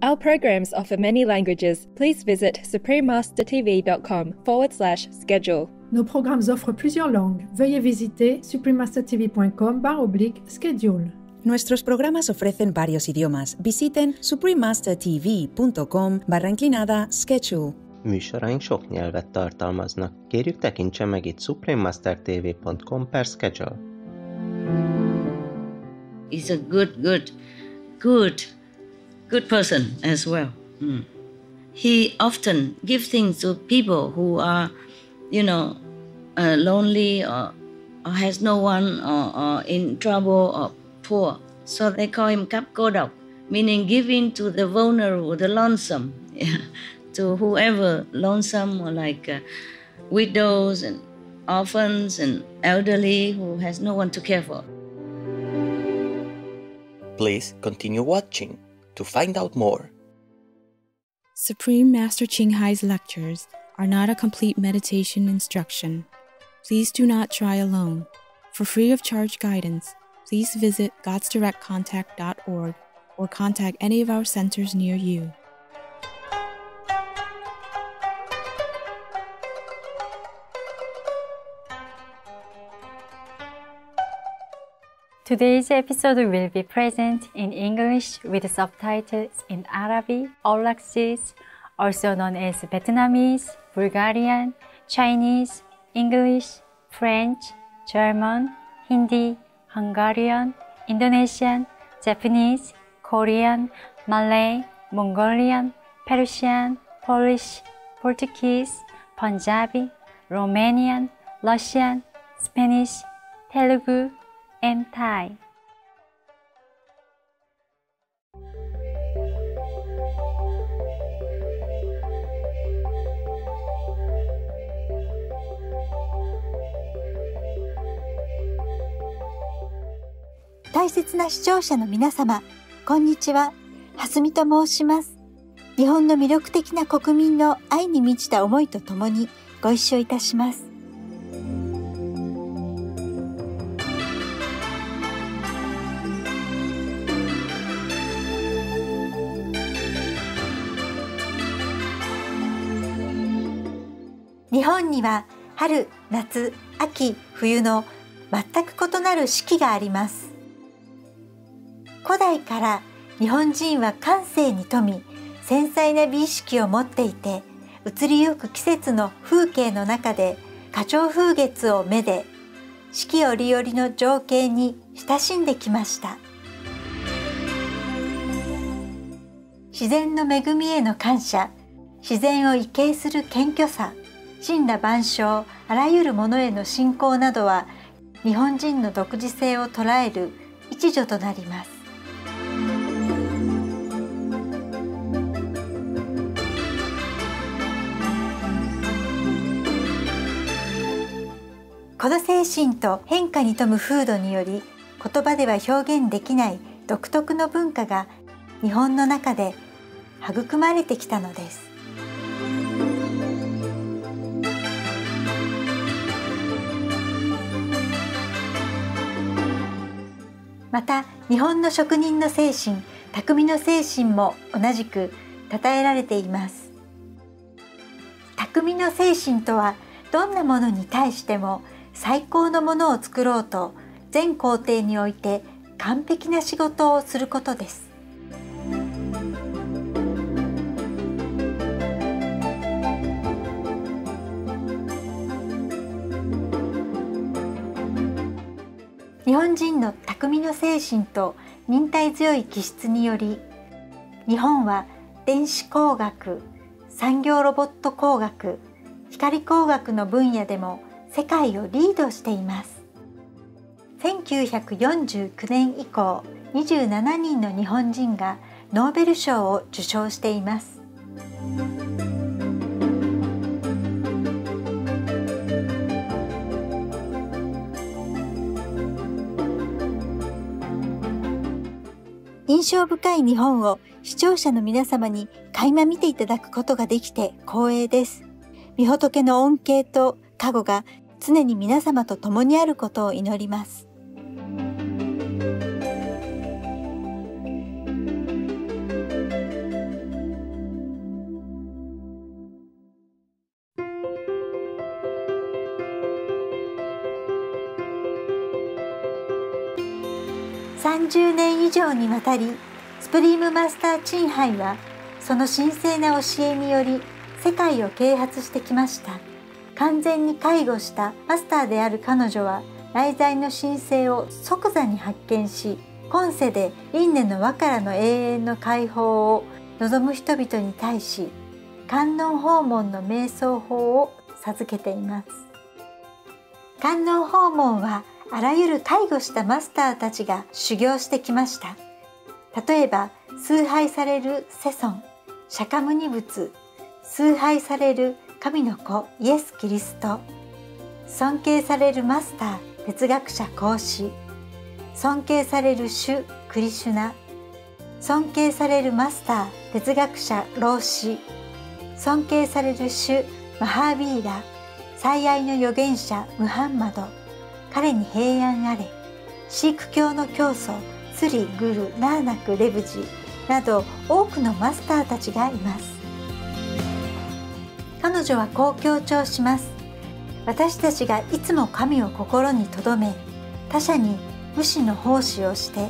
Our programs offer many languages. Please visit suprememastertv.com/schedule. Nos programmes offrent plusieurs langues. Veuillez visiter suprememastertv.com/schedule. Nuestros programas ofrecen varios idiomas. Visiten suprememastertv.com/schedule. Műsoraink sok nyelvet tartalmaznak. Kérjük, tekintse meg itt suprememastertv.com/schedule. He's a good person as well. He often gives things to people who are, lonely or has no one or in trouble or poor. So they call him Cấp Cô Dộc, meaning giving to the vulnerable, the lonesome, to whoever lonesome or like widows and orphans and elderly who has no one to care for. Please continue watching to find out more. Supreme Master Ching Hai's lectures are not a complete meditation instruction. Please do not try alone. For free of charge guidance, please visit godsdirectcontact.org or contact any of our centers near you. Today's episode will be present in English with subtitles in Arabic, Aulacese, also known as Vietnamese, Bulgarian, Chinese, English, French, German, Hindi, Hungarian, Indonesian, Japanese, Korean, Malay, Mongolian, Persian, Polish, Portuguese, Punjabi, Romanian, Russian, Spanish, Telugu, and Thai.「大切な視聴者の皆様、こんにちは。蓮見と申します。日本の魅力的な国民の愛に満ちた思いとともにご一緒いたします。日本には春、夏、秋、冬の全く異なる四季があります。古代から日本人は感性に富み、繊細な美意識を持っていて、移りゆく季節の風景の中で花鳥風月をめで、四季折々の情景に親しんできました。自然の恵みへの感謝、自然を畏敬する謙虚さ、森羅万象、あらゆるものへの信仰などは日本人の独自性を捉える一助となります。この精神と変化に富む風土により、言葉では表現できない独特の文化が日本の中で育まれてきたのです。また日本の職人の精神、匠の精神も同じく称えられています。匠の精神とは、どんなものに対しても最高のものを作ろうと全工程において完璧な仕事をすることです。日本人の匠の精神と忍耐強い気質により、日本は電子工学、産業ロボット工学、光工学の分野でも世界をリードしています。1949年以降、27人の日本人がノーベル賞を受賞しています。印象深い日本を視聴者の皆様に垣間見ていただくことができて光栄です。御仏の恩恵と加護が常に皆様と共にあることを祈ります。40年以上にわたり、スプリームマスターチンハイはその神聖な教えにより世界を啓発してきました。完全に介護したマスターである彼女は内在の神聖を即座に発見し、今世で輪廻の輪からの永遠の解放を望む人々に対し、観音訪問の瞑想法を授けています。観音訪問はあらゆる介護したマスターたちが修行してきました。例えば、崇拝される世尊、釈迦牟尼仏、崇拝される神の子イエス・キリスト、尊敬されるマスター哲学者孔子、尊敬される主クリシュナ、尊敬されるマスター哲学者老子、尊敬される主マハービーラ、最愛の預言者ムハンマド、彼に平安あれ、シーク教の教祖スリ・グル・ナーナク・レブジなど多くのマスターたちがいます。彼女はこう強調します。私たちがいつも神を心に留め、他者に無視の奉仕をして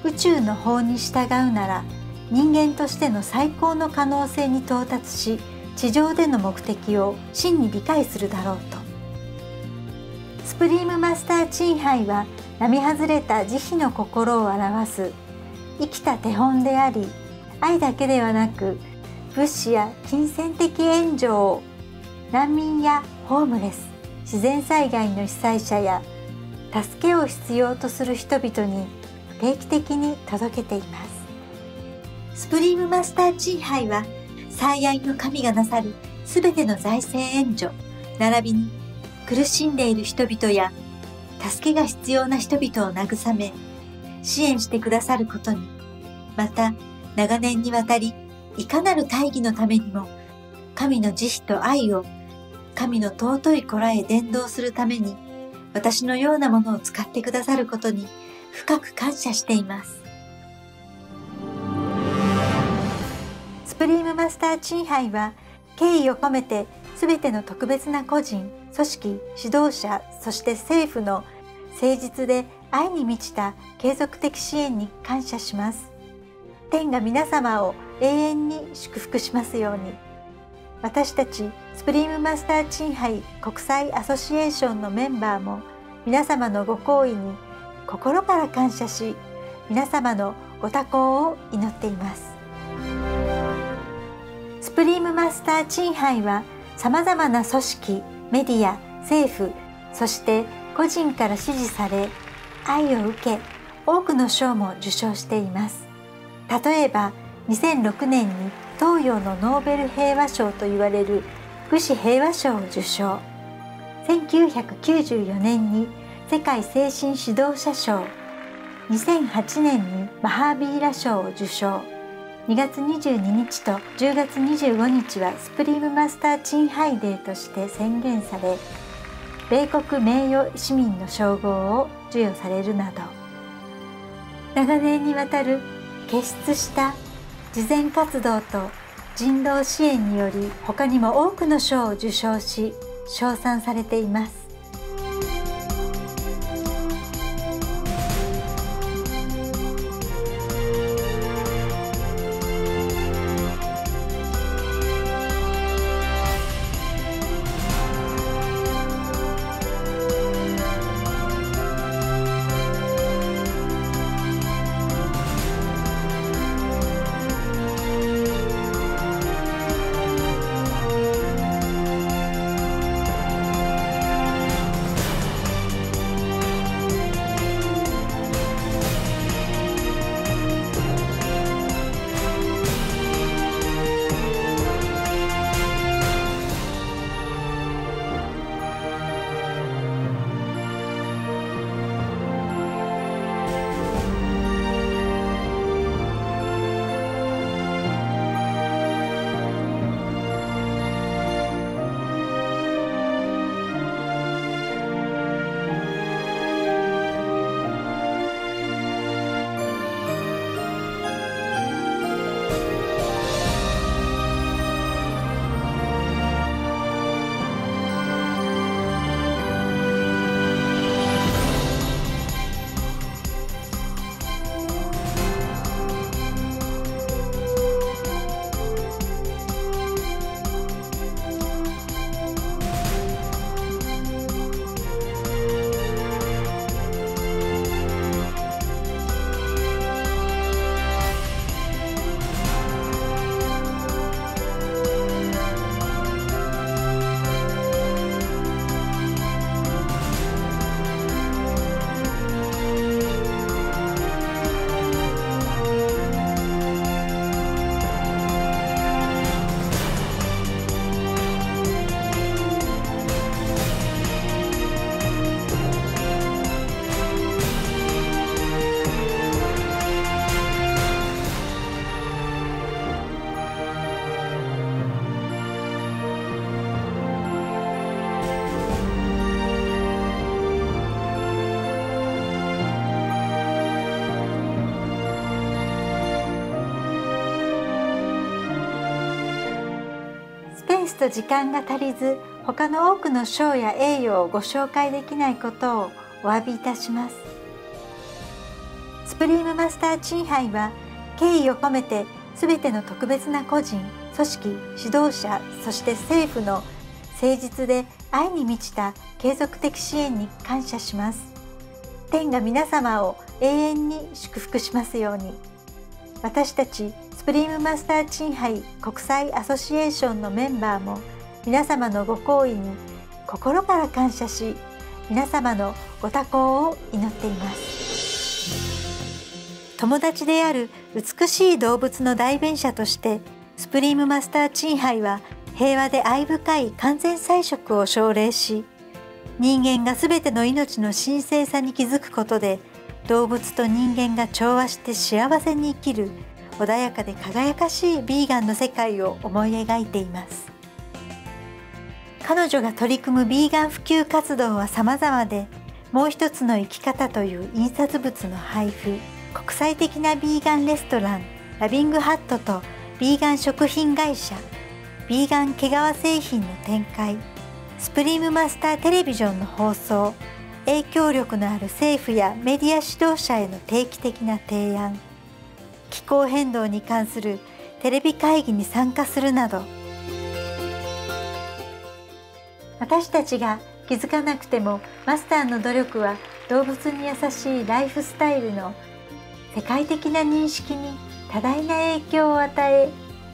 宇宙の法に従うなら、人間としての最高の可能性に到達し、地上での目的を真に理解するだろうと。スプリームマスターチンハイは並外れた慈悲の心を表す生きた手本であり、愛だけではなく物資や金銭的援助を難民やホームレス、自然災害の被災者や助けを必要とする人々に定期的に届けています。スプリームマスターチンハイは最愛の神がなさるすべての財政援助並びに苦しんでいる人々や助けが必要な人々を慰め支援してくださることに、また長年にわたりいかなる大義のためにも神の慈悲と愛を神の尊い子らへ伝道するために私のようなものを使ってくださることに深く感謝しています。スプリームマスターチンハイは敬意を込めてすべての特別な個人、組織、指導者、そして政府の誠実で愛に満ちた継続的支援に感謝します。天が皆様を永遠に祝福しますように。私たちスプリームマスターチンハイ国際アソシエーションのメンバーも皆様のご厚意に心から感謝し、皆様のご多幸を祈っています。スプリームマスターチンハイはさまざまな組織、メディア、政府、そして個人から支持され、愛を受け、多くの賞も受賞しています。例えば、2006年に東洋のノーベル平和賞といわれる武士平和賞を受賞。1994年に世界精神指導者賞。2008年にマハービーラ賞を受賞。2月22日と10月25日はスプリームマスターチンハイデーとして宣言され、米国名誉市民の称号を授与されるなど、長年にわたる傑出した慈善活動と人道支援により他にも多くの賞を受賞し称賛されています。ですと時間が足りず、他の多くの賞や栄誉をご紹介できないことをお詫びいたします。スプリームマスターチンハイは、敬意を込めてすべての特別な個人、組織、指導者、そして政府の誠実で愛に満ちた継続的支援に感謝します。天が皆様を永遠に祝福しますように。私たちスプリームマスターチンハイ国際アソシエーションのメンバーも皆様のご厚意に心から感謝し、皆様のご多幸を祈っています。友達である美しい動物の代弁者としてスプリームマスターチンハイは平和で愛深い完全菜食を奨励し、人間がすべての命の神聖さに気づくことで動物と人間が調和して幸せに生きる穏やかで輝かしいビーガンの世界を思い描いています。彼女が取り組むビーガン普及活動は様々で、もう一つの生き方という印刷物の配布、国際的なビーガンレストランラビングハットとビーガン食品会社、ビーガン毛皮製品の展開、スプリームマスターテレビジョンの放送、影響力のある政府やメディア指導者への定期的な提案、気候変動に関するテレビ会議に参加するなど、私たちが気づかなくてもマスターの努力は動物に優しいライフスタイルの世界的な認識に多大な影響を与え、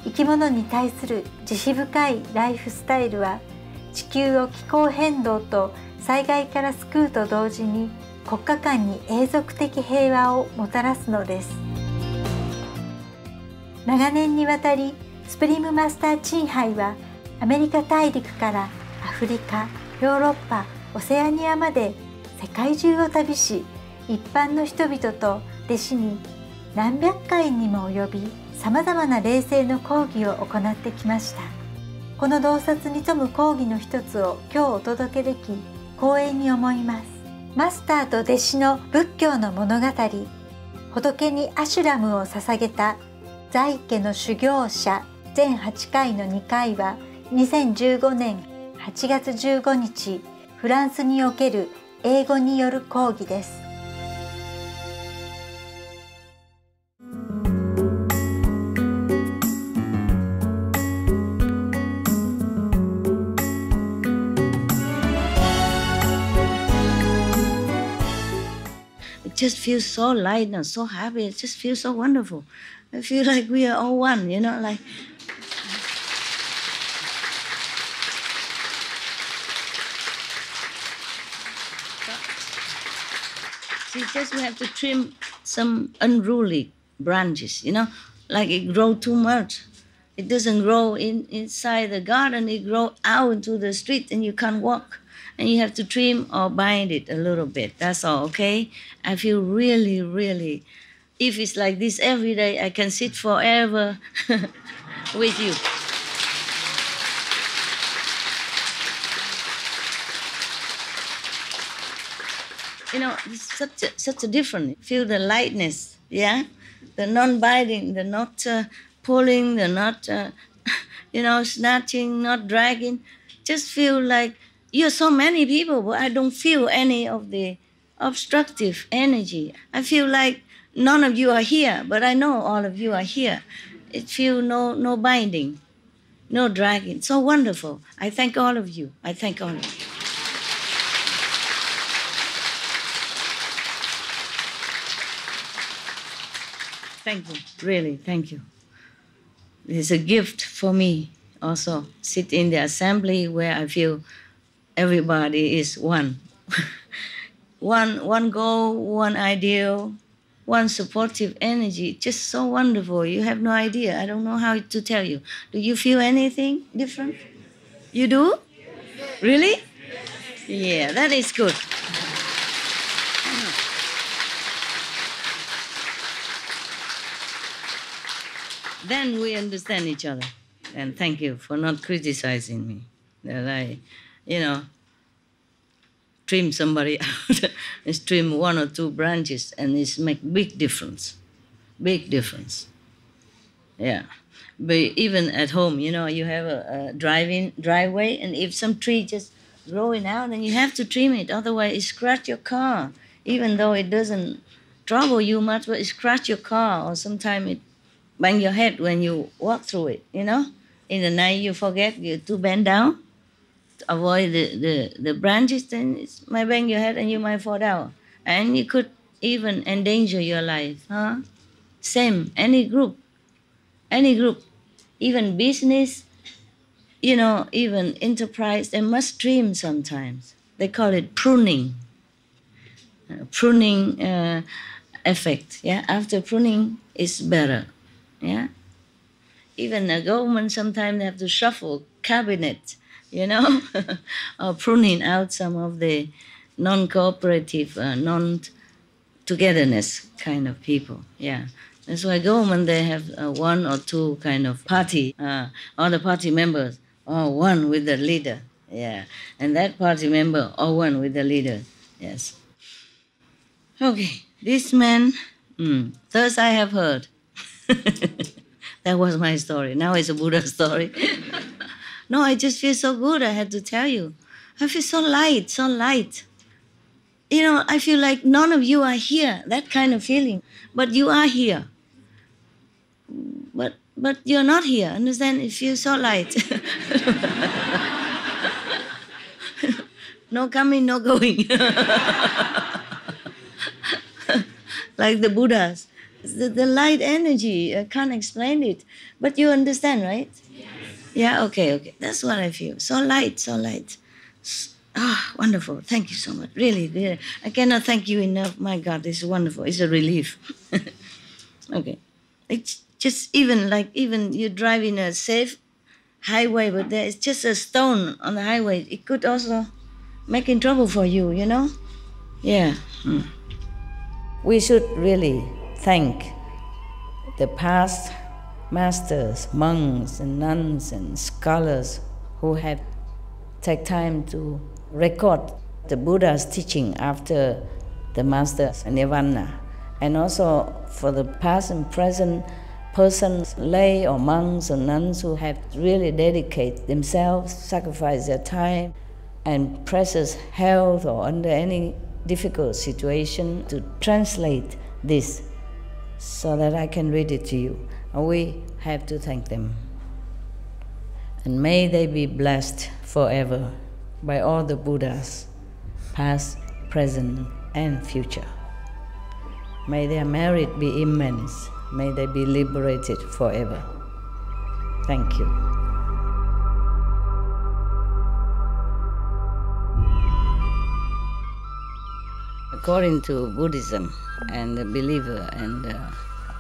生き物に対する慈悲深いライフスタイルは地球を気候変動と災害から救うと同時に国家間に永続的平和をもたらすのです。長年にわたりスプリームマスターチンハイはアメリカ大陸からアフリカ、ヨーロッパ、オセアニアまで世界中を旅し、一般の人々と弟子に何百回にも及びさまざまな霊性の講義を行ってきました。この洞察に富む講義の一つを今日お届けでき光栄に思います。マスターと弟子の仏教の物語、仏にアシュラムを捧げた在家の修行者全8回の2回は2015年8月15日フランスにおける英語による講義です。It just feels so light and so happy. It just feels so wonderful. I feel like we are all one, like. See, just we have to trim some unruly branches, like it grows too much. It doesn't grow inside the garden, it grows out into the street and you can't walk. And you have to trim or bind it a little bit. That's all, okay? I feel really, really, if it's like this every day, I can sit forever with you. It's such a difference. Feel the lightness, yeah? The non-biting, the not pulling, the not, snatching, not dragging. Just feel like you're so many people, but I don't feel any of the obstructive energy. I feel like none of you are here, but I know all of you are here. It feels no binding, no dragging. So wonderful. I thank all of you. I thank all of you. Thank you. Really, thank you. It's a gift for me also. Sit in the assembly where I feel everybody is one. one goal, one ideal, one supportive energy. Just so wonderful. You have no idea. I don't know how to tell you. Do you feel anything different? You do? Really? Yeah, that is good. Then we understand each other. And thank you for not criticizing me. That I, trim somebody out, and trim one or two branches, and it's make big difference. Big difference. Yeah. But even at home, you know, you have a driveway, and if some tree just growing out, then you have to trim it. Otherwise, it scratch your car. Even though it doesn't trouble you much, but it scratch your car, or sometimes it bang your head when you walk through it, you know. In the night, you forget to bend down to avoid the branches, then it might bang your head and you might fall down. And you could even endanger your life, huh? Same, any group, even business, you know, even enterprise, they must trim sometimes. They call it pruning. Pruning effect, yeah? After pruning, it's better, yeah? Even the government sometimes have to shuffle cabinet, you know, or pruning out some of the non-cooperative, non-togetherness kind of people, yeah. That's why government, they have one or two kind of party, all the party members are one with the leader, yeah. And that party member are one with the leader, yes. Okay, this man, thus I have heard. That was my story. Now it's a Buddha story. No, I just feel so good, I had to tell you. I feel so light, so light. You know, I feel like none of you are here, that kind of feeling. But you are here. But you're not here, understand? It feels so light. No coming, no going. Like the Buddhas. The light energy, I can't explain it. But you understand, right? Yes. Yeah, okay. That's what I feel. So light, so light. Wonderful. Thank you so much. Really, really. I cannot thank you enough. My God, it's wonderful. It's a relief. Okay. It's just even you drive in a safe highway, but there is just a stone on the highway. It could also make in trouble for you, you know? Yeah. We should really thank the past masters, monks and nuns and scholars who have taken time to record the Buddha's teaching after the master's nirvana. And also for the past and present persons, lay or monks or nuns who have really dedicated themselves, sacrificed their time and precious health or under any difficult situation to translate this so that I can read it to you. And we have to thank them. And may they be blessed forever by all the Buddhas, past, present, and future. May their merit be immense. May they be liberated forever. Thank you. According to Buddhism and the believer and the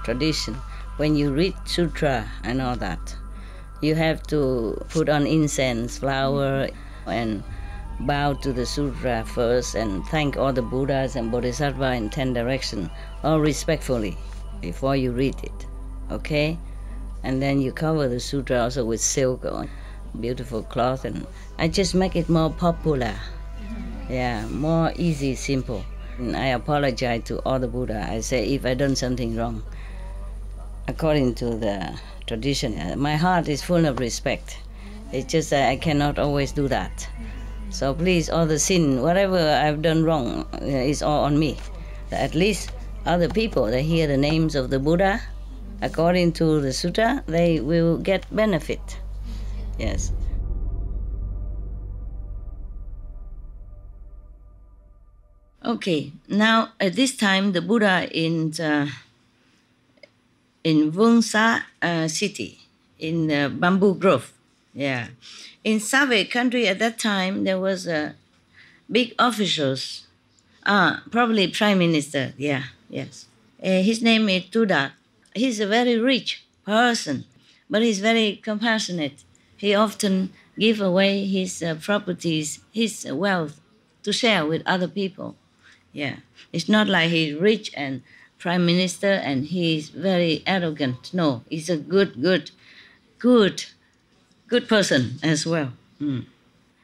tradition, when you read sutra and all that, you have to put on incense, flower, and bow to the sutra first and thank all the Buddhas and Bodhisattvas in 10 directions, all respectfully, before you read it, okay? And then you cover the sutra also with silk or beautiful cloth, and I just make it more popular, yeah, more easy, simple. And I apologize to all the Buddha. I say if I done something wrong, according to the tradition, my heart is full of respect. It's just that I cannot always do that. So please, all the sin, whatever I've done wrong, is all on me. At least other people, they hear the names of the Buddha, according to the sutta, they will get benefit. Yes. Okay, now at this time, the Buddha in Vungsa city, in Bamboo Grove, yeah. In Savage country at that time, there was big officials, probably prime minister, yeah, yes. His name is Tu Ðāt. He's a very rich person, but he's very compassionate. He often give away his properties, his wealth, to share with other people. Yeah, it's not like he's rich and prime minister and he's very arrogant. No, he's a good person as well.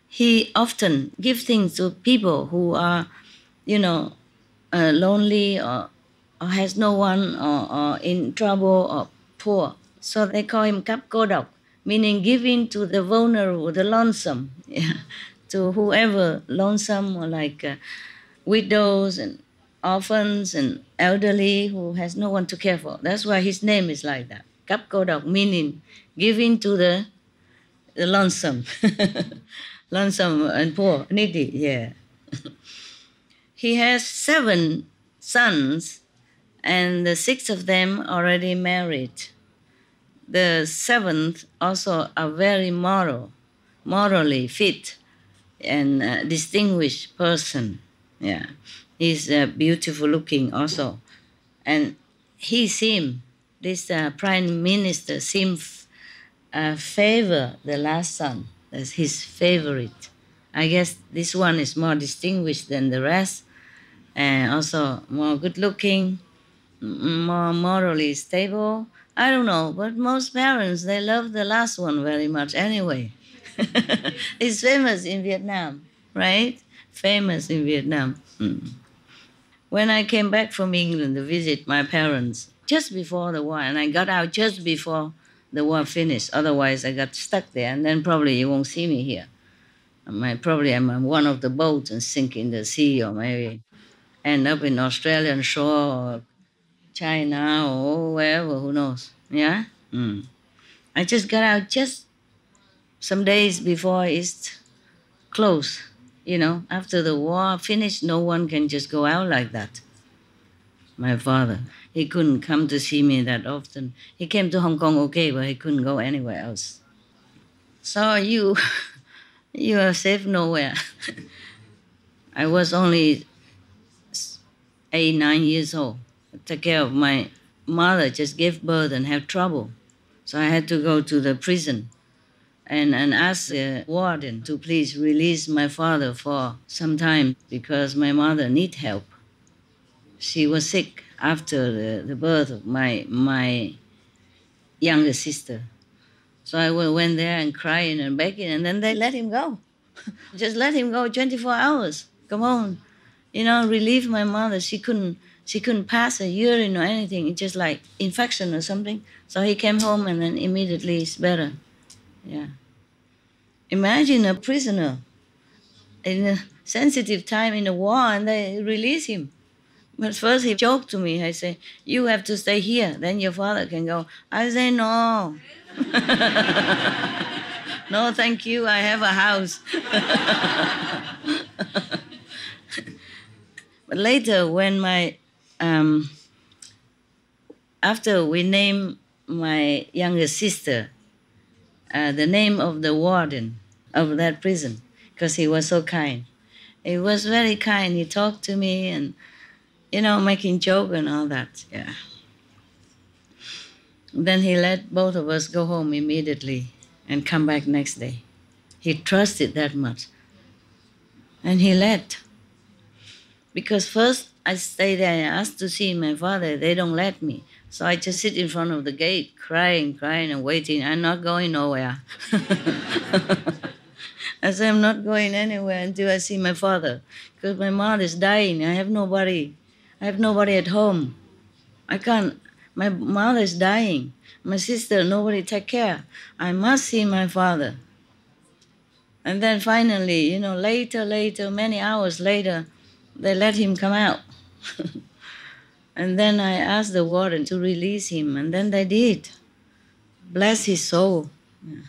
He often gives things to people who are, lonely or has no one or in trouble or poor. So they call him Cấp Cô Dộc, meaning giving to the vulnerable, the lonesome, yeah, to whoever lonesome, or like widows and orphans and elderly who has no one to care for. That's why his name is like that. Cấp Cô Dộc, meaning giving to the lonesome, lonesome and poor, needy, yeah. He has 7 sons, and the 6 of them already married. The 7th also a very morally fit and distinguished person. Yeah, he's beautiful looking also, and this prime minister seems favor the last son as his favorite. I guess this one is more distinguished than the rest, and also more good looking, more morally stable. I don't know, but most parents, they love the last one very much anyway. It's famous in Vietnam, right? Famous in Vietnam. When I came back from England to visit my parents, just before the war, and I got out just before the war finished, otherwise I got stuck there, and then probably you won't see me here. Probably I'm on one of the boats and sink in the sea, or maybe end up in Australian shore, or China, or wherever, who knows, yeah? I just got out just some days before it's closed, after the war finished, no one can just go out like that. My father, he couldn't come to see me that often. He came to Hong Kong, okay, but he couldn't go anywhere else. So you are safe nowhere. I was only 8, 9 years old. I took care of my mother, just gave birth and had trouble. So I had to go to the prison and ask the warden to please release my father for some time because my mother need help. She was sick after the birth of my younger sister. So I went there and crying and begging, and then they let him go. Just let him go 24 hours. Come on. Relieve my mother. She couldn't pass a urine or anything. It's just like infection or something. So he came home and then immediately it's better. Yeah. Imagine a prisoner in a sensitive time in the war and they release him. But first he joked to me. I say, you have to stay here. Then your father can go. I say, no. No, thank you. I have a house. But later, when after we named my younger sister, the name of the warden of that prison, because he was so kind. He was very kind. He talked to me and, making joke and all that. Yeah. Then he let both of us go home immediately and come back next day. He trusted that much. And he let. Because first I stayed there and asked to see my father. They don't let me. So I just sit in front of the gate, crying and waiting. I'm not going nowhere. I said, I'm not going anywhere until I see my father. Because my mother is dying. I have nobody at home. I can't. My mother is dying. My sister, nobody take care. I must see my father. And then finally, later, many hours later, they let him come out. And then I asked the warden to release him, and then they did. Bless his soul. Yeah.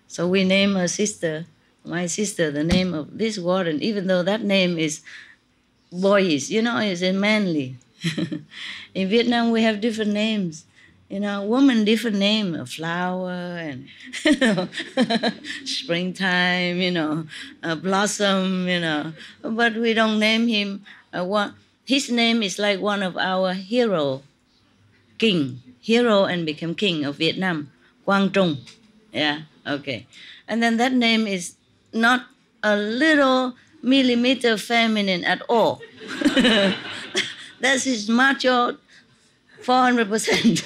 So we named my sister, the name of this warden, even though that name is boyish, is manly. In Vietnam, we have different names. Woman, different name, a flower and, springtime, a blossom, But we don't name him. His name is like one of our hero and became king of Vietnam, Quang Trung. Yeah, okay. And then that name is not a little millimeter feminine at all. That's his macho 400%.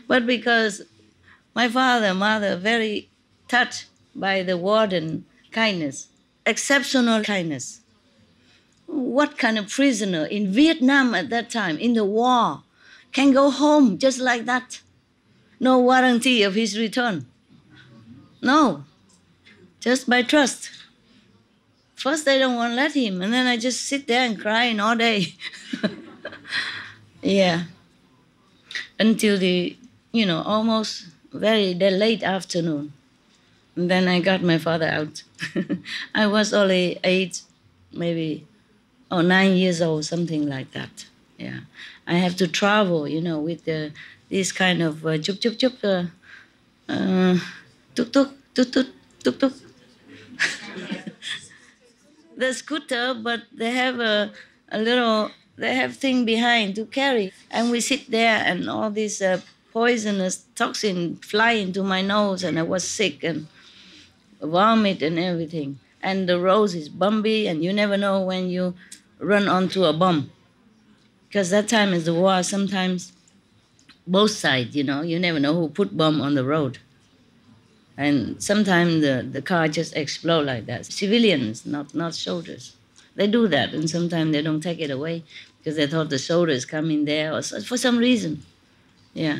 But because my father, mother, very touched by the warden kindness, exceptional kindness. What kind of prisoner in Vietnam at that time, in the war, can go home just like that. No warranty of his return. No, just by trust. First, I don't want to let him, and then I just sit there and crying all day. Yeah. Until the, almost very late afternoon. And then I got my father out. I was only 8, maybe, or 9 years old, something like that. Yeah. I have to travel, with this kind of tuk-tuk, tuk-tuk. The scooter, but they have a little, they have thing behind to carry. And we sit there and all these poisonous toxin fly into my nose and I was sick and vomit and everything. And the road is bumpy and you never know when you run onto a bomb. Because that time is the war, sometimes both sides, you never know who put bomb on the road. And sometimes the car just explode like that. Civilians, not soldiers. They do that, and sometimes they don't take it away because they thought the soldiers come in there or for some reason. Yeah.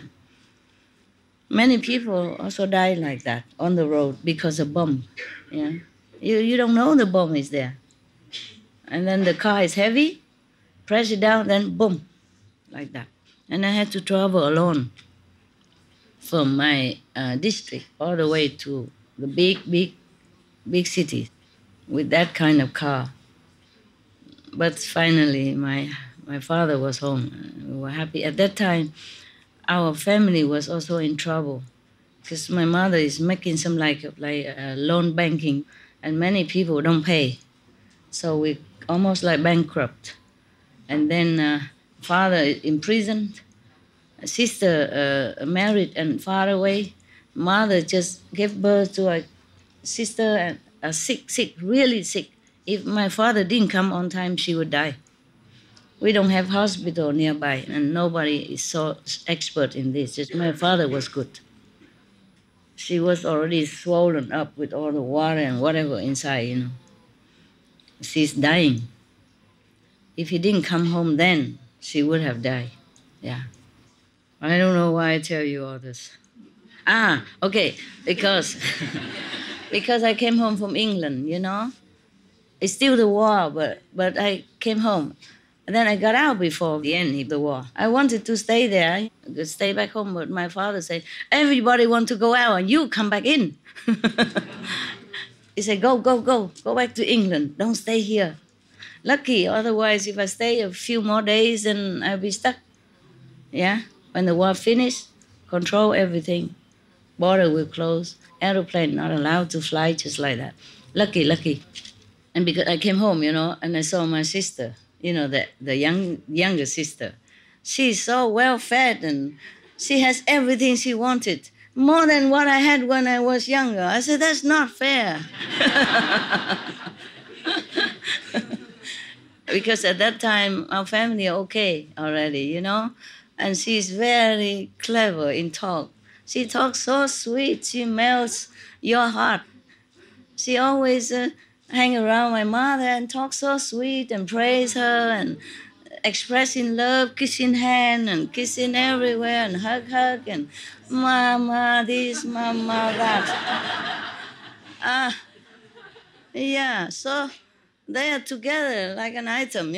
Many people also die like that on the road because of bomb. Yeah. You don't know the bomb is there. And then the car is heavy, press it down, then boom, like that. And I had to travel alone from my district all the way to the big city with that kind of car. But finally, my father was home. We were happy. At that time, our family was also in trouble because my mother is making some like loan banking, and many people don't pay. So we almost like bankrupt. And then father is imprisoned. Sister married and far away. Mother just gave birth to a sister and sick, really sick. If my father didn't come on time, she would die. We don't have hospital nearby, and nobody is so expert in this. Just my father was good. She was already swollen up with all the water and whatever inside, She's dying. If he didn't come home then, she would have died. Yeah. I don't know why I tell you all this. Okay, because I came home from England, It's still the war, but I came home. And then I got out before the end of the war. I wanted to stay there, stay back home, but my father said, everybody wants to go out and you come back in. He said, go back to England. Don't stay here. Lucky, otherwise if I stay a few more days, then I'll be stuck. Yeah, when the war finished, control everything. Border will close. Aeroplane not allowed to fly just like that. Lucky. And because I came home, and I saw my sister, the younger sister. She's so well fed and she has everything she wanted. More than what I had when I was younger. I said, that's not fair. Because at that time, our family are okay already, And she's very clever in talk. She talks so sweet. She melts your heart. She always hang around my mother and talk so sweet and praise her and expressing love, kissing hand and kissing everywhere and hug and mama this, mama that. Yeah, so they are together like an item,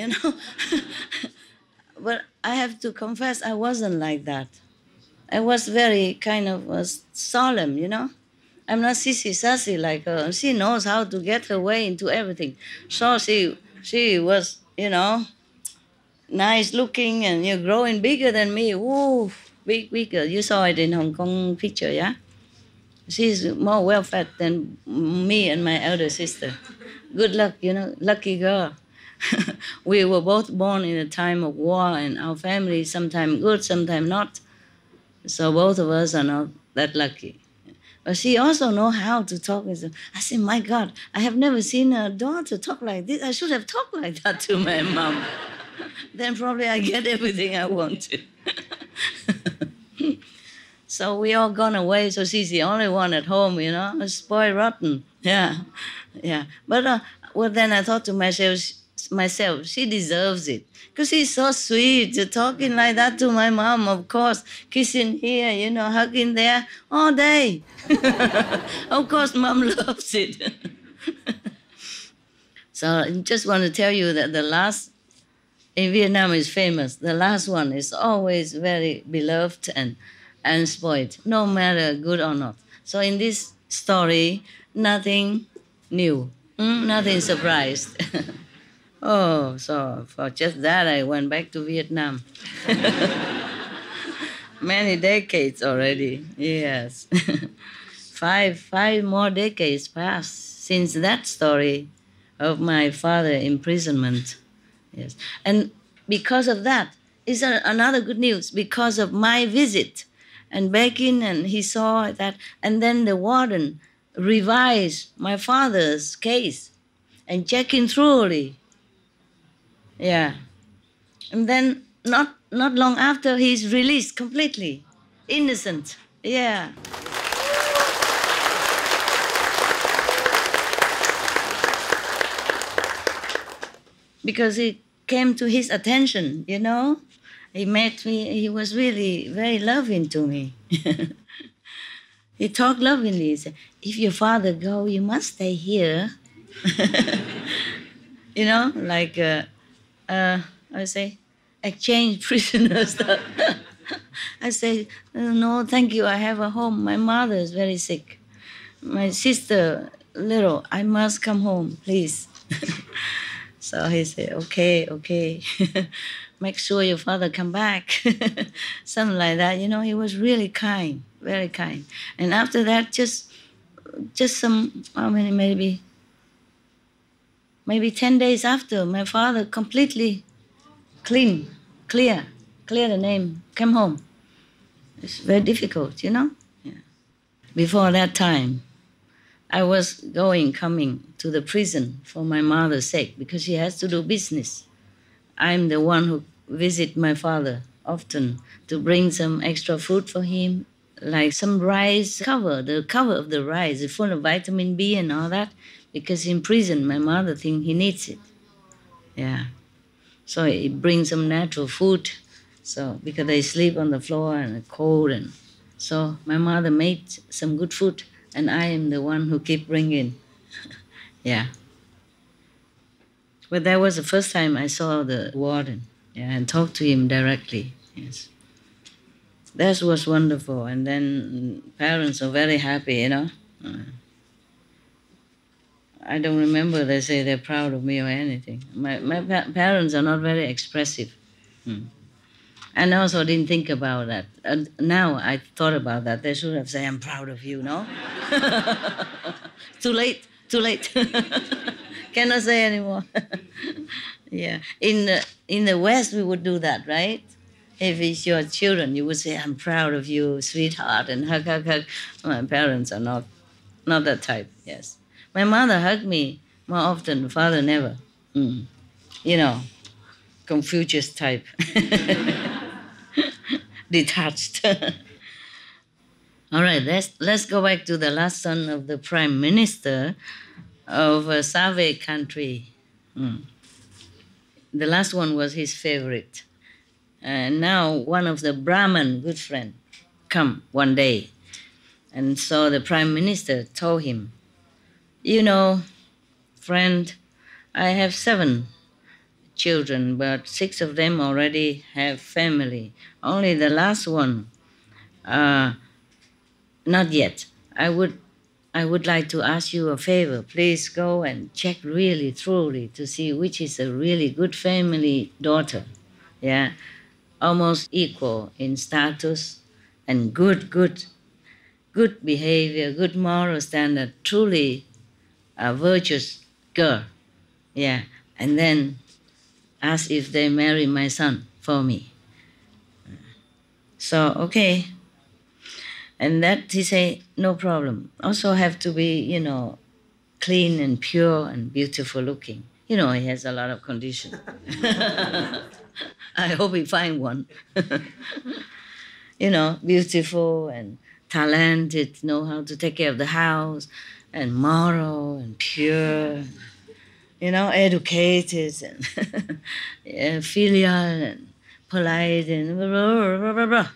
But I have to confess, I wasn't like that. I was very kind of solemn, I'm not sissy-sassy like her. She knows how to get her way into everything. So she was, nice looking and you're growing bigger than me. Woo, bigger. You saw it in Hong Kong picture, yeah? She's more well-fed than me and my elder sister. Good luck, lucky girl. We were both born in a time of war and our family sometimes good, sometimes not. So both of us are not that lucky. But she also knows how to talk. I said, my God, I have never seen a daughter talk like this. I should have talked like that to my mom. Then probably I get everything I wanted. So we all gone away, so she's the only one at home, spoiled rotten. Yeah. But then I thought to myself, myself, she deserves it. Because she's so sweet, talking like that to my mom, of course, kissing here, you know, hugging there, all day. Of course, mom loves it. So I just want to tell you that the last, in Vietnam is famous, the last one is always very beloved and spoiled, no matter good or not. So in this story, nothing new, nothing surprised. Oh, so for just that, I went back to Vietnam. Many decades already, yes. Five more decades passed since that story of my father's imprisonment. Yes, and because of that, is another good news, because of my visit and back in, and he saw that, and then the warden revised my father's case and checked in thoroughly. Yeah. And then not long after, he's released completely. Innocent. Yeah. Because it came to his attention, you know. He met me, he was really very loving to me. He talked lovingly. He said, if your father go, you must stay here. You know, like, I say, exchange prisoners. I say, no, thank you, I have a home. My mother is very sick. My sister, little, I must come home, please. So he said, okay. Make sure your father come back. Something like that. You know, he was really kind, very kind. And after that, just some, how many, maybe 10 days after, my father completely clear the name, came home. It's very difficult, you know? Yeah. Before that time, I was coming to the prison for my mother's sake because she has to do business. I'm the one who visit my father often to bring some extra food for him, like some rice cover. The cover of the rice is full of vitamin B and all that, because in prison, my mother thinks he needs it. Yeah. So he brings some natural food. So because they sleep on the floor and it's cold, and so my mother made some good food, and I am the one who keep bringing. Yeah. But that was the first time I saw the warden, yeah, and talked to him directly. Yes. That was wonderful. And then parents are very happy, you know. I don't remember they say they're proud of me or anything. My parents are not very expressive. And I also didn't think about that. And now I thought about that. They should have said, I'm proud of you, no? Too late. Cannot say anymore. Yeah. In the West, we would do that, right? If it's your children, you would say, I'm proud of you, sweetheart, and hug. My parents are not that type, yes. My mother hugged me more often, father never. You know, Confucius type. Detached. All right, let's go back to the last son of the prime minister of a Save country. The last one was his favorite. And now one of the Brahman, good friend, come one day. And so the prime minister told him, you know, friend, I have 7 children, but 6 of them already have family. Only the last one, not yet. I would like to ask you a favor. Please go and check really thoroughly to see which is a really good family daughter. Yeah, almost equal in status and good behavior, good moral standard, truly a virtuous girl. Yeah, and then ask if they marry my son for me. So, okay. And that he say, no problem. Also have to be, you know, clean and pure and beautiful looking. You know, he has a lot of conditions. I hope he find one. You know, beautiful and talented, know how to take care of the house, and moral and pure. educated and filial and polite and blah, blah, blah, blah.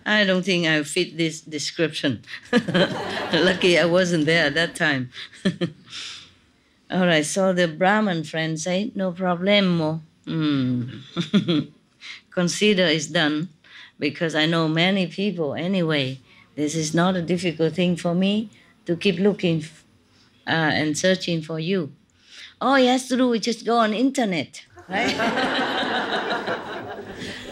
I don't think I fit this description. Lucky I wasn't there at that time. All right, so the Brahman friend said, no problemo. Consider it's done, because I know many people anyway. This is not a difficult thing for me to keep looking and searching for you. All he has to do is just go on internet, right?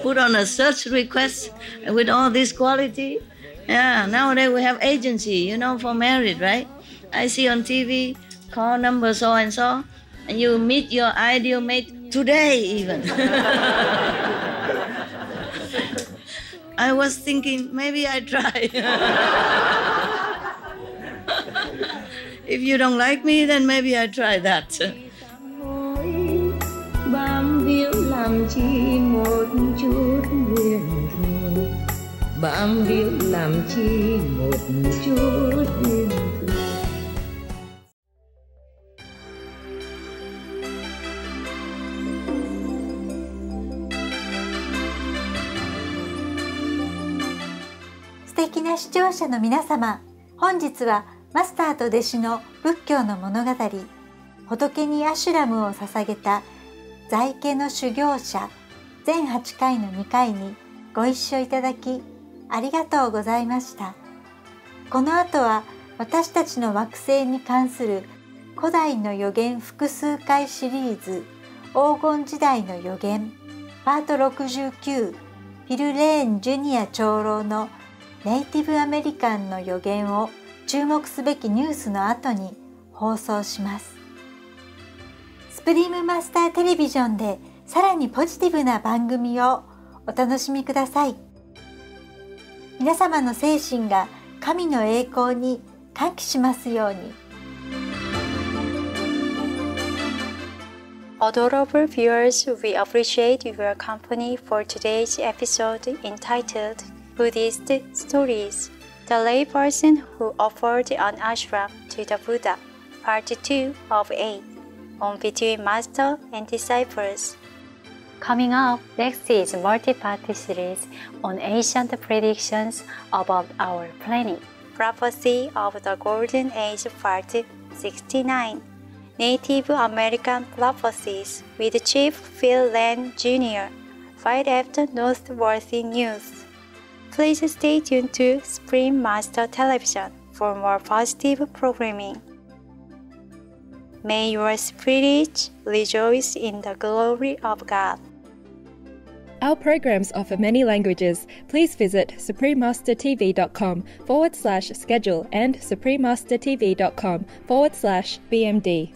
Put on a search request with all this quality. Yeah, nowadays we have agency, for married, right? I see on TV, call number so and so, and you meet your ideal mate today even. I was thinking, maybe I try. If you don't like me, then maybe I try that.素敵な視聴者の皆様、本日はマスターと弟子の仏教の物語、仏にアシュラムを捧げた在家の修行者全8回の2回にご一緒いただきありがとうございました。この後は私たちの惑星に関する古代の予言複数回シリーズ黄金時代の予言パート69フィル・レーン・ジュニア長老のネイティブアメリカンの予言を注目すべきニュースの後に放送します。スプリームマスターテレビジョンでさらにポジティブな番組をお楽しみください。皆様の精神が神の栄光に歓喜しますように。Adorable viewers, we appreciate your company for today's episode entitled Buddhist Stories, The Layperson Who Offered an Ashram to the Buddha, Part 2 of 8, on Between Master and Disciples. Coming up, next is multi-part series on ancient predictions about our planet, Prophecy of the Golden Age Part 69, Native American Prophecies with Chief Phil Lane Jr., right after Noteworthy News. Please stay tuned to Supreme Master Television for more positive programming. May your spirit rejoice in the glory of God. Our programs offer many languages. Please visit suprememastertv.com/schedule and suprememastertv.com/BMD.